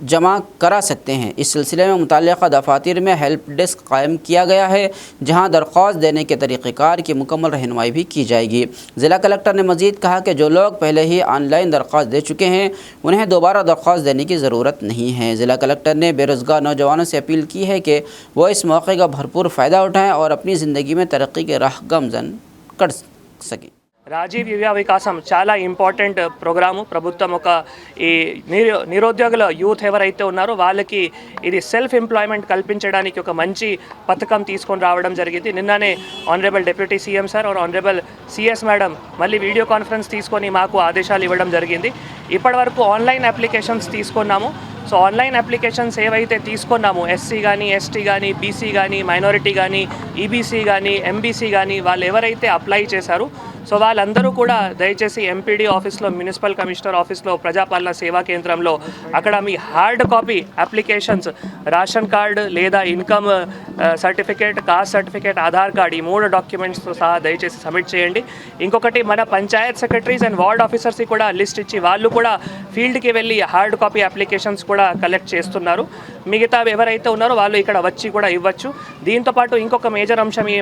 A: जमा करा सकते हैं। इस सिलसिले में मुतल्लिक़ा दफातर में हेल्प डेस्क कायम किया गया है, जहां दरख्वास्त देने के तरीक़ेकार की मुकम्मल रहनुमाई भी की जाएगी। ज़िला कलेक्टर ने मज़ीद कहा कि जो लोग पहले ही ऑनलाइन दरख्वास्त दे चुके हैं उन्हें दोबारा दरख्वास्त देने की ज़रूरत नहीं है। ज़िला कलेक्टर ने बेरोज़गार नौजवानों से अपील की है कि वो इस मौके का भरपूर फ़ायदा उठाएँ और अपनी ज़िंदगी में तरक्की के राह गमज़न कर सकें।
C: రాజీవ్ యువ వికాసం చాలా ఇంపార్టెంట్ ప్రోగ్రాము. ప్రభుత్వం ఒక ఈ నిరుద్యోగుల యూత్ ఎవరైతే ఉన్నారో వాళ్ళకి ఇది సెల్ఫ్ ఎంప్లాయ్మెంట్ కల్పించడానికి ఒక మంచి పథకం తీసుకొని రావడం జరిగింది. నిన్ననే ఆనరబుల్ డిప్యూటీ సీఎం సార్ और ఆనరబుల్ CS మేడం మళ్ళీ వీడియో కాన్ఫరెన్స్ తీసుకొని మాకు ఆదేశాలు ఇవ్వడం జరిగింది. ఇప్పటివరకు ఆన్లైన్ అప్లికేషన్స్ తీసుకున్నాము. సో ఆన్లైన్ అప్లికేషన్స్ ఏవైతే తీసుకున్నామో SC కానీ ST కానీ BC కానీ మైనారిటీ కానీ EBC కానీ MBC కానీ వాళ్ళు ఎవరైతే అప్లై చేశారో సో వాళ్ళందరూ కూడా దయచేసి MPD ఆఫీస్లో మున్సిపల్ కమిషనర్ ఆఫీస్లో ప్రజాపాలన సేవా కేంద్రంలో అక్కడ మీ hard copy applications ration card లేదా income certificate caste certificate Aadhaar card ఈ 3 డాక్యుమెంట్స్తో సహా దయచేసి సబ్మిట్ చేయండి. ఇంకొకటి మన పంచాయత్ సెక్రటరీస్ అండ్ వార్డ్ ఆఫీసర్స్కి కూడా లిస్ట్ ఇచ్చి వాళ్ళు కూడా ఫీల్డ్కి వెళ్ళి హార్డ్ కాపీ అప్లికేషన్స్ కూడా కలెక్ట్ చేస్తున్నారు. మిగతా ఎవరైతే ఉన్నారో వాళ్ళు ఇక్కడ వచ్చి కూడా ఇవ్వచ్చు. దీంతోపాటు ఇంకొక మేజర్ అంశం ఈ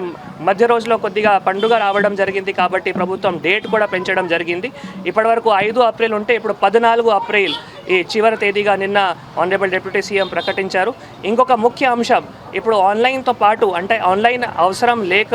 C: మధ్య రోజులో కొద్దిగా పండుగ రావడం జరిగింది కాబట్టి ప్రభుత్వం డేట్ కూడా పెంచడం జరిగింది. ఇప్పటివరకు 5 అప్రిల్ ఉంటే ఇప్పుడు 14 అప్రిల్ ఈ చివరి తేదీగా నిన్న ఆనరబుల్ డిప్యూటీ సీఎం ప్రకటించారు. ఇంకొక ముఖ్య అంశం ఇప్పుడు ఆన్లైన్తో పాటు అంటే ఆన్లైన్ అవసరం లేక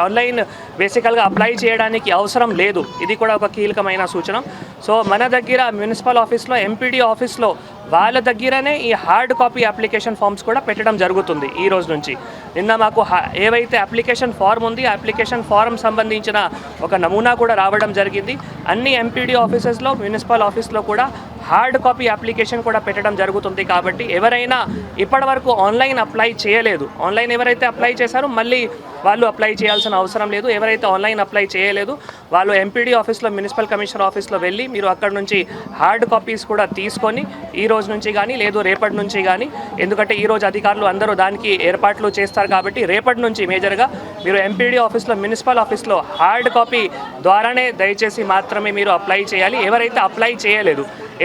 C: ఆన్లైన్ బేసికల్గా అప్లై చేయడానికి అవసరం లేదు. ఇది కూడా ఒక కీలకమైన సూచన. సో మన దగ్గర మున్సిపల్ ఆఫీస్లో MPD ఆఫీస్లో వాళ్ళ దగ్గరనే ఈ హార్డ్ కాపీ అప్లికేషన్ ఫామ్స్ కూడా పెట్టడం జరుగుతుంది ఈ రోజు నుంచి. నిన్న మాకు ఏవైతే అప్లికేషన్ ఫార్మ్ ఉంది ఆ అప్లికేషన్ ఫార్మ్ సంబంధించిన ఒక నమూనా కూడా రావడం జరిగింది. అన్ని MPD ఆఫీసెస్లో మున్సిపల్ ఆఫీస్లో కూడా హార్డ్ కాపీ అప్లికేషన్ కూడా పెట్టడం జరుగుతుంది. కాబట్టి ఎవరైనా ఇప్పటివరకు ఆన్లైన్ అప్లై చేయలేదు, ఆన్లైన్ ఎవరైతే అప్లై చేశారో మళ్ళీ వాళ్ళు అప్లై చేయాల్సిన అవసరం లేదు. ఎవరైతే ఆన్లైన్ అప్లై చేయలేదు వాళ్ళు MPD ఆఫీస్లో మున్సిపల్ కమిషనర్ ఆఫీస్లో వెళ్ళి మీరు అక్కడ నుంచి హార్డ్ కాపీస్ కూడా తీసుకొని ఈ రోజు నుంచి కానీ లేదు రేపటి నుంచి కానీ, ఎందుకంటే ఈరోజు అధికారులు అందరూ దానికి ఏర్పాట్లు చేస్తారు కాబట్టి రేపటి నుంచి మేజర్గా మీరు MPD ఆఫీస్లో మున్సిపల్ ఆఫీస్లో హార్డ్ కాపీ ద్వారానే దయచేసి మాత్రమే మీరు అప్లై చేయాలి.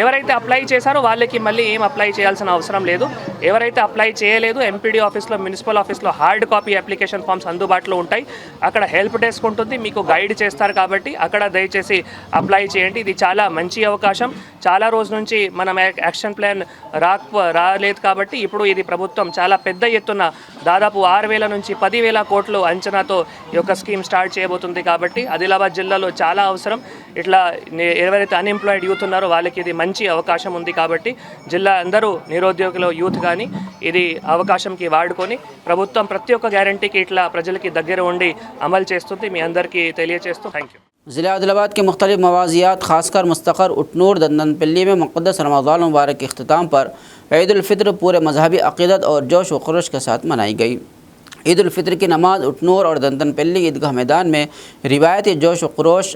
C: ఎవరైతే అప్లై చేశారో వాళ్ళకి మళ్ళీ ఏం అప్లై చేయాల్సిన అవసరం లేదు. ఎవరైతే అప్లై చేయలేదు MPD ఆఫీస్లో మున్సిపల్ ఆఫీస్లో హార్డ్ కాపీ అప్లికేషన్ ఫామ్స్ అందుబాటులో ఉంటాయి. అక్కడ హెల్ప్ డెస్క్ ఉంటుంది, మీకు గైడ్ చేస్తారు కాబట్టి అక్కడ దయచేసి అప్లై చేయండి. ఇది చాలా మంచి అవకాశం. చాలా రోజు నుంచి మనం యాక్షన్ ప్లాన్ రాలేదు కాబట్టి ఇప్పుడు ఇది ప్రభుత్వం చాలా పెద్ద ఎత్తున దాదాపు 6,000 నుంచి 10,000 కోట్లు అంచనాతో ఈ యొక్క స్కీమ్ స్టార్ట్ చేయబోతుంది. కాబట్టి ఆదిలాబాద్ జిల్లాలో చాలా అవసరం. ఇట్లా ఎవరైతే అన్ఎంప్లాయిడ్ యూత్ ఉన్నారో వాళ్ళకి ఇది మంచి అవకాశం ఉంది. కాబట్టి జిల్లా అందరూ నిరుద్యోగుల యూత్ కానీ ఇది అవకాశంకి వాడుకొని ప్రభుత్వం ప్రతి ఒక్క గ్యారంటీకి ఇట్లా ప్రజలకి దగ్గర ఉండి అమలు చేస్తుంది. మీ అందరికీ తెలియజేస్తూ థ్యాంక్ యూ.
A: ज़िला आदिलाबाद के मुख्तलिफ मवाज़ियात खासकर मुस्तक़र उटनूर दंदनपल्ली में मुक़द्दस रमज़ान मुबारक के अख्तिताम पर ईद उल फ़ित्र पूरे मजहबी अक़ीदत और जोश व ख़ुरूश के साथ मनाई गई। ईद उल फ़ित्र की नमाज़ उटनूर और दंदनपल्ली ईदगाह मैदान में रिवायती जोश व ख़ुरूश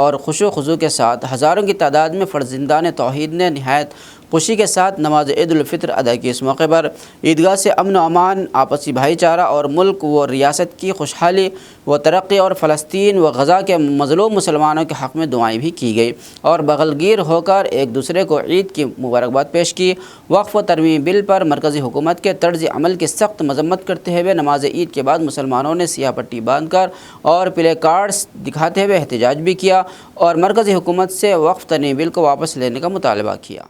A: और खुशो खुजू के साथ हज़ारों की तादाद में फ़र्ज़िंदान तौहीद ने नहायत खुशी के साथ नमाज ईद उल फ़ित्र अदा की। इस मौके पर ईदगाह से अमन व अमान, आपसी भाईचारा और मुल्क व रियासत की खुशहाली व तरक्की और फ़लस्तीन व गज़ा के मज़लूम मुसलमानों के हक़ में दुआएँ भी की गई और बगलगीर होकर एक दूसरे को ईद की मुबारकबाद पेश की। वक्फ़ व तरमीम बिल पर मरकज़ी हुकूमत के तर्ज़ अमल की सख्त मजम्मत करते हुए नमाज ईद के बाद मुसलमानों ने सियाह पट्टी बांध कर और प्ले कार्ड्स दिखाते हुए एहतजाज भी किया और मरकज़ी हुकूमत से वक्फ़ तरमीम बिल को वापस लेने का मुतालबा किया।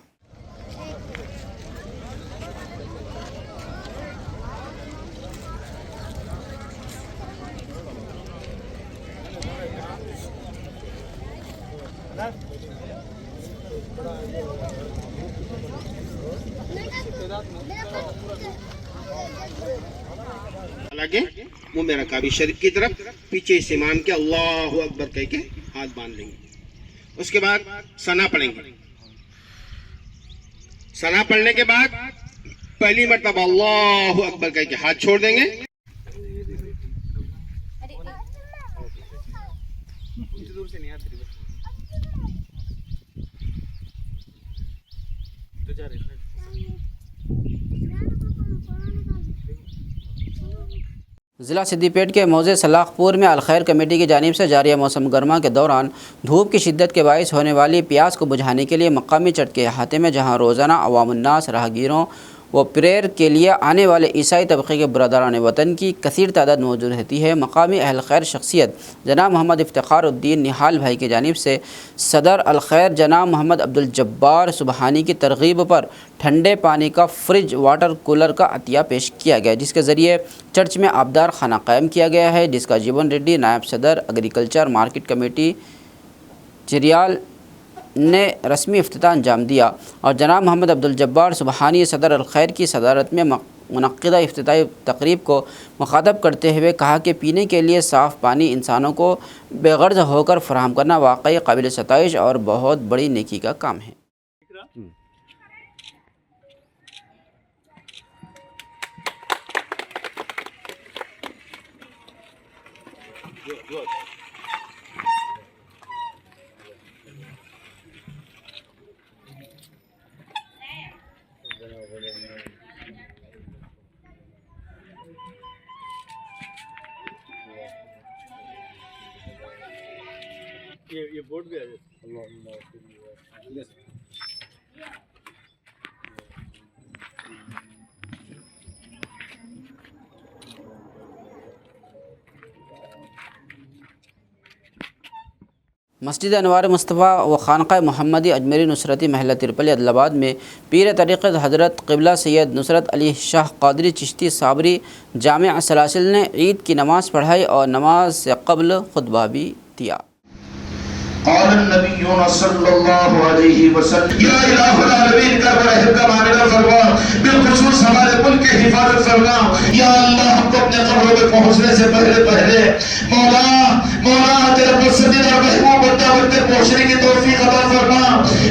D: लगे मुंह में रखा भी शरीफ की तरफ पीछे से मान के अल्लाह अकबर कह के हाथ बांध लेंगे। उसके बाद सना पढ़ेंगे। सना पढ़ने के बाद पहली मरतबा अल्लाह अकबर कह के हाथ छोड़ देंगे।
A: ज़िला सिद्दीपेट के मौजे सलाखपुर में अलखैर कमेटी की जानिब से जारी मौसम गर्मा के दौरान धूप की शिद्दत के बायस होने वाली प्यास को बुझाने के लिए मकामी चट के अहाते में जहां रोज़ाना अवामुन्नास राहगीरों व प्रेयर के लिए आने वाले ईसाई तबक़े के बरदरान वतन की कसीर तादाद मौजूद रहती है, मकामी अहल खैर शख्सियत जनाब मोहम्मद इफ्तिखारुद्दीन निहाल भाई की जानिब से सदर अलखैर जनाब मोहम्मद अब्दुल जब्बार सुबहानी की तरगीब पर ठंडे पानी का फ्रिज वाटर कूलर का अतिया पेश किया गया, जिसके ज़रिए चर्च में आबदार खाना कायम किया गया है, जिसका जीवन रेड्डी नायब सदर एग्रीकल्चर मार्केट कमेटी चिरियाल ने रस्मी इफ्तिताह अंजाम दिया और जनाब मोहम्मद अब्दुल जब्बार सुबहानी सदर अलखैर की सदारत में मुनक्किदा इफ्तिताही तकरीब को मुखातब करते हुए कहा कि पीने के लिए साफ़ पानी इंसानों को बेगर्ज होकर फराहम करना वाकई काबिल सताइश और बहुत बड़ी नेकी का काम है।
E: ये बोर्ड भी है।
A: मस्जिद अनवार मुस्तफ़ा व खानक़ाह मोहम्मदी अजमेरी नुसरती महल्ला तिरपली अदलाबाद में पीर तरीक़त हज़रत क़िबला सैयद नुसरत अली शाह क़ादरी चिश्ती साबरी जामिया सलासिल ने ईद की नमाज़ पढ़ाई और नमाज से क़ब्ल खुतबा भी दिया।
F: बिलखुसूस हमारे मुल्क की हिफाजत फरमा या अल्लाह, हमको अपने कब्रों पे पहुंचने से पहले मौला तेरे पसंदीदा महबूब बंदा बनकर पहुंचने की तौफीक अता फरमा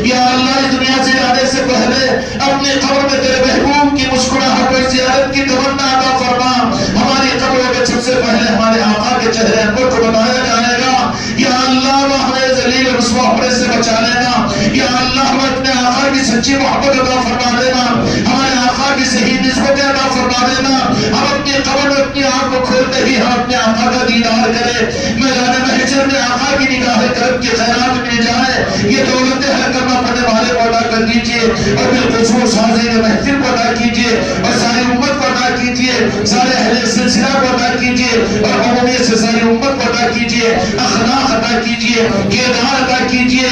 F: या अल्लाह, इस दुनिया से जाने से पहले अपने कब्र में तेरे महबूब की मुस्कुराहट और ज़ियारत की तमन्ना अता फरमा। हमारी कब्रों में सबसे पहले हमारे आका के चेहरे अनवर को बनाया जाएगा या अल्लाह, हमें जलील रुसवा होने से बचा लेना या अल्लाह, हमें अपने आका की सच्ची मोहब्बत अता फरमा देना, हमारे आका की सही निस्बत अता फरमा देना। हम अपनी कब्र में अपनी आँख को खोलते ही हम अपने आका का दीदार करें, मैदान महशर में आका की निगाह करम की खैरात मिल जाए। ये दौलत है करना पड़ने वाले को अदा कर दीजिए और बिलखुसूस हाज़िर महफिल को अदा कीजिए और सारी उम्मत को अदा कीजिए, सारे अहले सिलसिला को अदा कीजिए और अमूमियत से सारी उम्मत को अदा कीजिए, अखलाक अदा कीजिए, किरदार अदा कीजिए।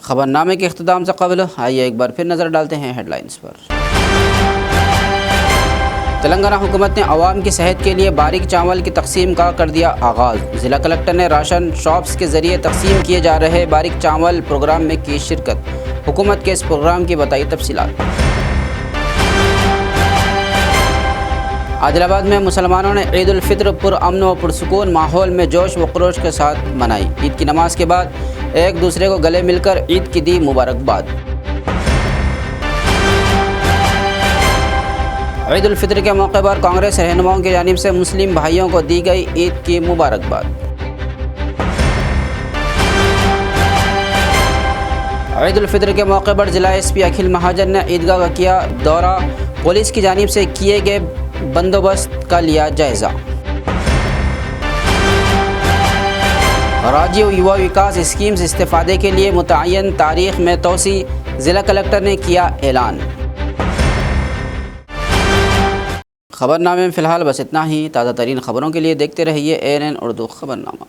A: खबरनामे के इख्तिताम से कबल आइए एक बार फिर नज़र डालते हैं हेडलाइंस पर। तेलंगाना हुकूमत ने अवाम की सेहत के लिए बारीक चावल की तकसीम का कर दिया आगाज़। ज़िला कलेक्टर ने राशन शॉप्स के ज़रिए तकसीम किए जा रहे बारीक चावल प्रोग्राम में की शिरकत। हुकूमत के इस प्रोग्राम की बताई तफसीलात। आदिलाबाद में मुसलमानों ने ईद उल फित्र पुरअमन व पुरसुकून माहौल में जोश व खरोश के साथ मनाई। ईद की नमाज के बाद एक दूसरे को गले मिलकर ईद की दी मुबारकबाद। ईद उल फित्र के मौके पर कांग्रेस रहनुमाओं की जानिब से मुस्लिम भाइयों को दी गई ईद की मुबारकबाद। ईद उल फित्र के मौके पर जिला एसपी अखिल महाजन ने ईदगाह का किया दौरा। पुलिस की जानिब से किए गए बंदोबस्त का लिया जायजा। राज्य युवा विकास स्कीम से इस्तेफादे के लिए मुतय्यन तारीख में तोसी, ज़िला कलेक्टर ने किया ऐलान। खबरनामे में फ़िलहाल बस इतना ही। ताज़ा तरीन खबरों के लिए देखते रहिए ANN उर्दू खबरनामा।